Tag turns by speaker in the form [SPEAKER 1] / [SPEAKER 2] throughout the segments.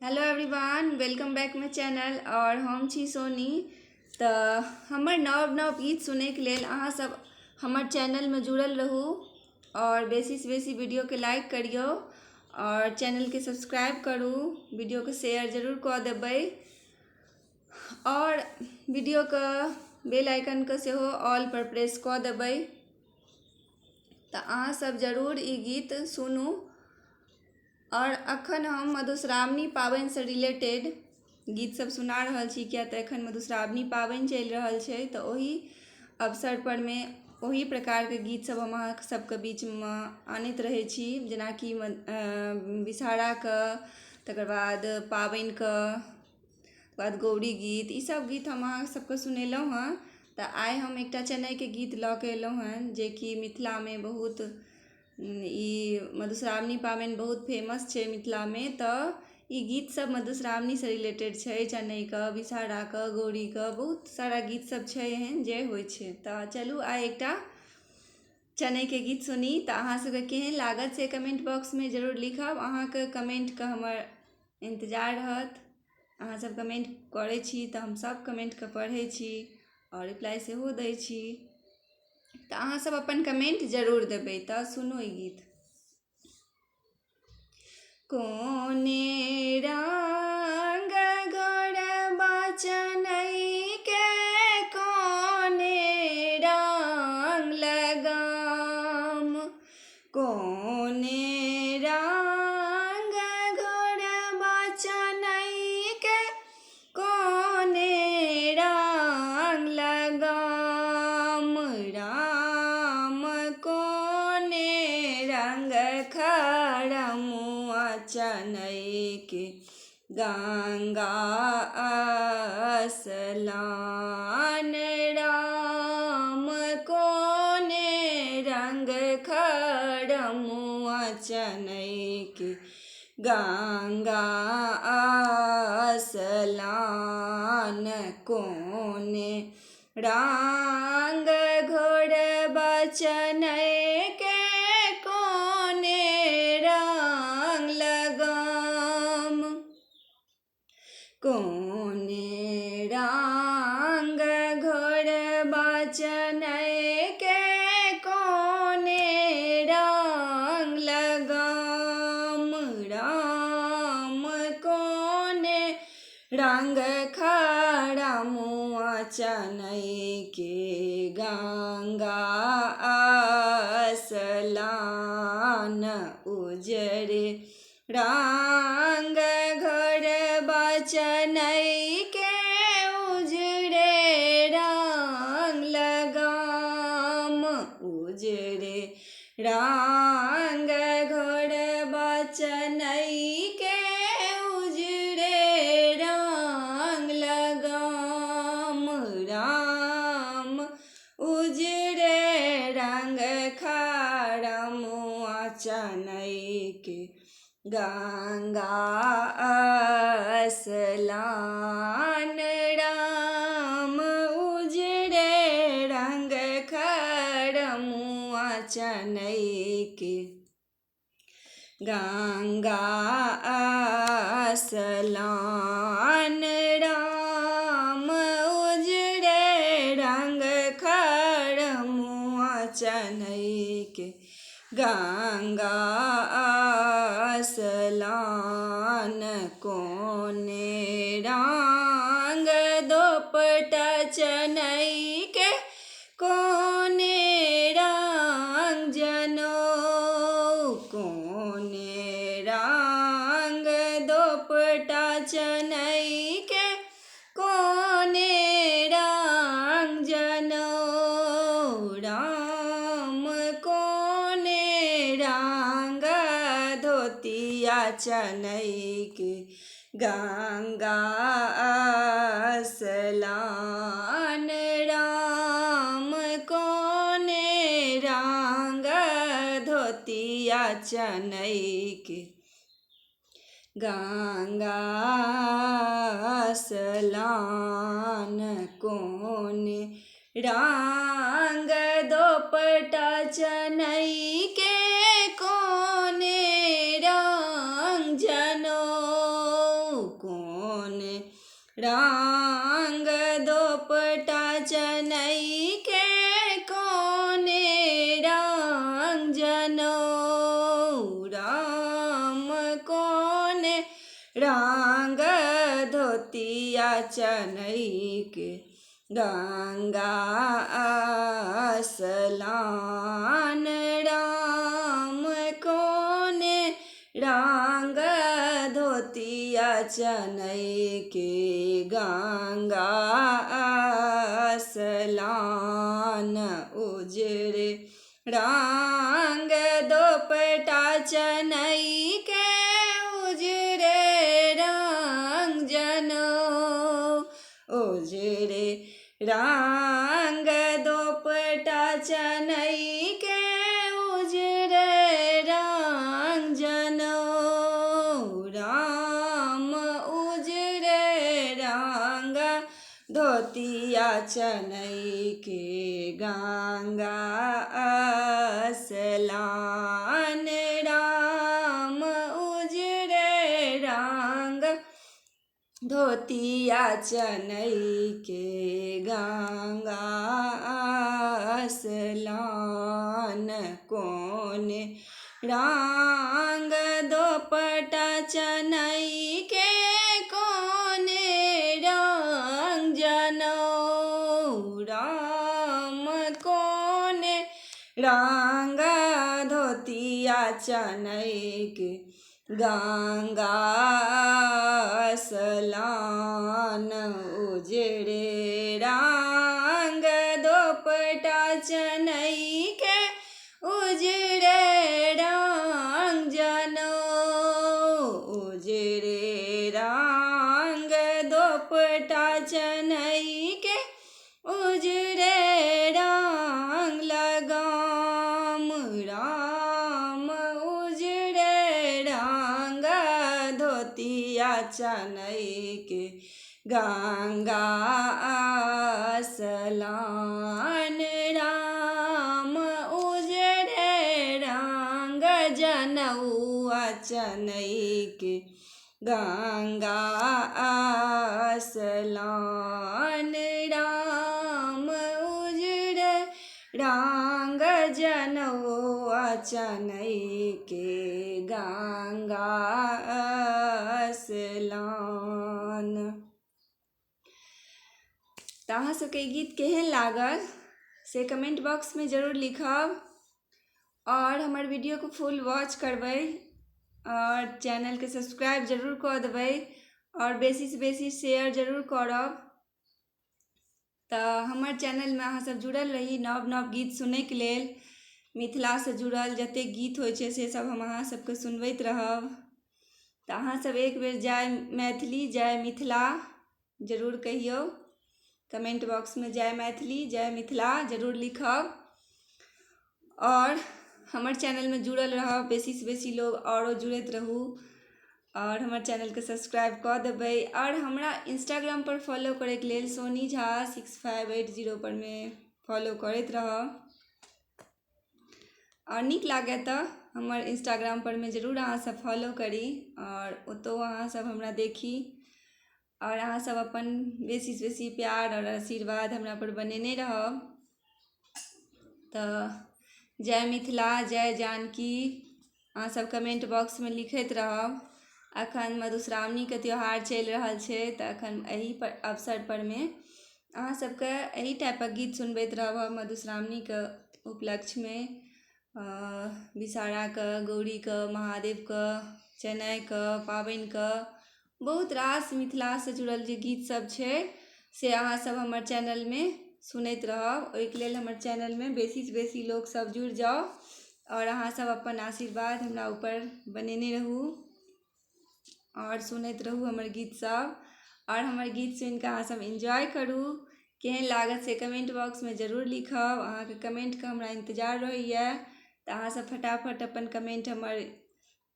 [SPEAKER 1] Hello everyone, welcome bank माय channel. और हम छी सोनी। तो हमर नव नव गीत सुनैके लेल अहाँ सब हमर चैनल में जुड़ल रहू और बेसी से बेसी वीडियो के लाइक करियो और चैनल के सब्सक्राइब करू। वीडियो के शेयर जरूर कऽ देबै और वीडियो के बेल आइकन के सेहो ऑल पर प्रेस कऽ देबै। तो अहाँ सब जरूर ई गीत सुनू। और अखन हम मधुश्रावणी पाबनि से रिलेटेड गीत सब सुना रहल छी, किया तऽ एखन मधुश्रावणी पाबनि चलि रहल छै। तऽ ओही अवसर पर में ओही प्रकार के गीत सब हम अहाँ सबके बीच में आनैत रहै छी, जेनाकि विषहारा के, तकर बाद पाबनि के, तकर बाद गौरी गीत। ई सब गीत हम अहाँ सबके सुनेलहुँ हँ। तऽ आइ हम एकटा चेन्नई के गीत लऽ के एलहुँ हँ, जे कि मिथिला में बहुत ई मधुश्रावणी पाबनि बहुत फेमस छै मिथिला में। तऽ ई गीत सब मधुश्रावणी से रिलेटेड छै। चेन्नई के, विषहारा के, गौरी के बहुत सारा गीत सब छै एहन जे होइ छै। तऽ चलू आइ एकटा चेन्नई के गीत सुनी। तऽ अहाँ सबके केहन लागत से कमेंट बॉक्स में जरूर लिखब। अहाँके कमेंट के हमर इंतजार रहत। अहाँ सब कमेंट करै छी तऽ हम सब कमेंट के पढ़ै छी और रिप्लाई सेहो दै छी। तऽ अहाँ सब अपन कमेंट जरूर देबै। तऽ सुनू ई गीत। कोने रंग घोड़बा चेन्नई के, कोने रंग लगाम, कोने रंग घोड़बा चेन्नई के, कोने रंग लगाम, राम कोने रंग खड़मुआ चेन्नई के, गंगा स्नान, राम कोने रंग खड़मुआ चेन्नई के, गंगा स्नान, कोने रंग घोड़बा चेन्नई के, कोने रंग लगाम, कोने रंग घोड़बा चेन्नई के, कोने रंग लगाम, राम कोने रंग खड़मुआ चेन्नई के, गंगा स्नान, उजरे रंग घोड़बा चेन्नई के, उजरे रंग लगाम, उजरे रंग घोड़बा चेन्नई के, उजरे रंग लगाम, राम उजरे रंग खड़मुआ चेन्नई के, गंगा स्नान, राम उजरे रंग खड़मुआ चेन्नई के, गंगा स्नान, राम उजरे रंग खड़मुआ चेन्नई के, गंगा स्नान, कोने रंग दोपट्टा चेन्नई के, कोने रंग जनेऊ, कोने रंग दोपट्टा चेन्नई के, कोने रंग जनेऊ, राम कोने रंग धोतिया चेन्नई के, गंगा स्नान, राम कोने रंग धोतिया चेन्नई के, गंगा स्नान, कोने रंग दोपट्टा चेन्नई के, कोने रंग कोने रंग दोपटा चनई के कोने रंग जनो राम कोने रंग धोतिया चनई के गंगा स्नान राम कोने रंग धोतिया चनई के गंगा स्नान उजरे रंग दोपटा चनई के उजरे रंग जनो उजरे रंग दोपटा चनई के उजरे रंग जनो राम उजरे रंग धोतिया चनई के गंगा स्नान राम उजरे रंग धोतिया चनई के गंगा स्नान कोने रंग दोपटा चनई के कोने रंग जनो राम कोने रंग धोतिया चनई के गंगा स्नान उजरे रंग दोपटा चनई के उजरे रंग जनो उजरे रंग दोपटा चनई के उजरे रंग लगाम राम उजरे रंग धोतिया चनई के गंगा स्नान राम उजरे रंग जनौआ चनई के गंगा स्नान राम उजरे रंग जनौआ चनई के गंगा स्नान। तो अहाँ सबके गीत केहन लागल से कमेंट बॉक्स में जरूर लिखब और हमार वीडियो को फुल वॉच करबै और चैनल के सब्सक्राइब जरूर कऽ देबै और बेसी से बेसी शेयर जरूर करब। तो हमार चैनल में अहाँ सब जुड़ल रही नव नव गीत सुनय के लेल मिथिला से जुड़ल जते गीत होइ छै से सब हम अहाँ सबके सुनबैत रहब। तो अहाँ सब एक बेर जय मैथिली जय मिथिला जरूर कहियो कमेंट बॉक्स में जय मैथिली जय मिथिला जरूर लिखब और हमार चैनल में जुड़ल रहब बेसी से बेसी लोग औरो जुड़ैत रहू और हमार चैनल के सब्सक्राइब कऽ देबै और हमरा इंस्टाग्राम पर फॉलो करे के लेल सोनी झा 6580 पर में फॉलो करैत रहब और नीक लागे तो हमार इंस्टाग्राम पर में जरूर अहाँ सब फॉलो करी और ओतो अहाँ सब हमरा देखी और अहाँ सब अपन बेसी से बेसी प्यार और आशीर्वाद हमरा पर बनेने रहब। तो जय मिथिला जय जानकी अहाँ सब कमेंट बॉक्स में लिखैत रहब। अखन मधुश्रावणी के त्यौहार चलि रहल छै तो अखन एही पर अवसर पर में अहाँ सबके एही टाइपक गीत सुनबैत रहब मधुश्रावणी के उपलक्ष्य में विषहारा के गौरी के महादेव के चेन्नई के पाबनि के बहुत रास मिथिला से जुड़ल जे गीत सब छै से अहाँ सब हमर चैनल में सुनैत रहब। ओहिके लेल हमर चैनल में बेसी से बेसी लोग सब जुड़ जाओ और अहाँ सब अपन आशीर्वाद हमरा ऊपर बनेने रहू और सुनैत रहू हमर गीत सब और हमर गीत सुनि कऽ अहाँ सब एंजॉय करू। केहन लागत से कमेंट बॉक्स में जरूर लिखब अहाँ के कमेंट के हमरा इंतजार रहैया। तो अहाँ सब फटाफट अपन कमेंट हमर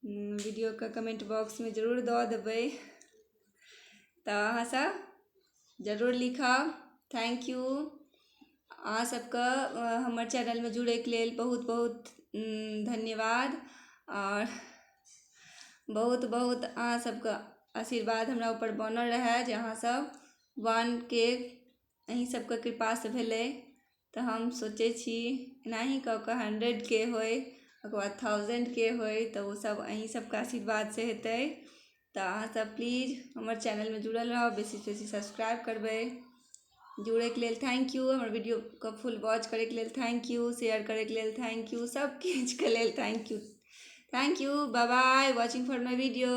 [SPEAKER 1] वीडियो के कमेंट बॉक्स में जरूर दऽ देबै। तो अहाँ सब जरूर लिखब। थैंक यू अहाँ सबके हमर चैनल में जुड़े के लेल बहुत बहुत धन्यवाद और बहुत बहुत अहाँ सबके आशीर्वाद हमरा ऊपर बनल रहे जे अहाँ सब 1K अहीं सबके कृपा से भेलै। तो हम सोचे छी एनाही कऽ कऽ 100K होय, ओकर बाद 1000K होय, तो वो सब अहीं सबके आशीर्वाद से हेतै। तो अहाँ सब प्लीज हमर चैनल में जुड़ल रहब, बेसी से बेसी सब्सक्राइब करबै। जुड़े के लेल थैंक यू, हमर वीडियो को फुल वॉच करे के लेल थैंक यू, शेयर करे के लेल थैंक यू, सब किछ के लेल thank you. Bye bye, watching for my video.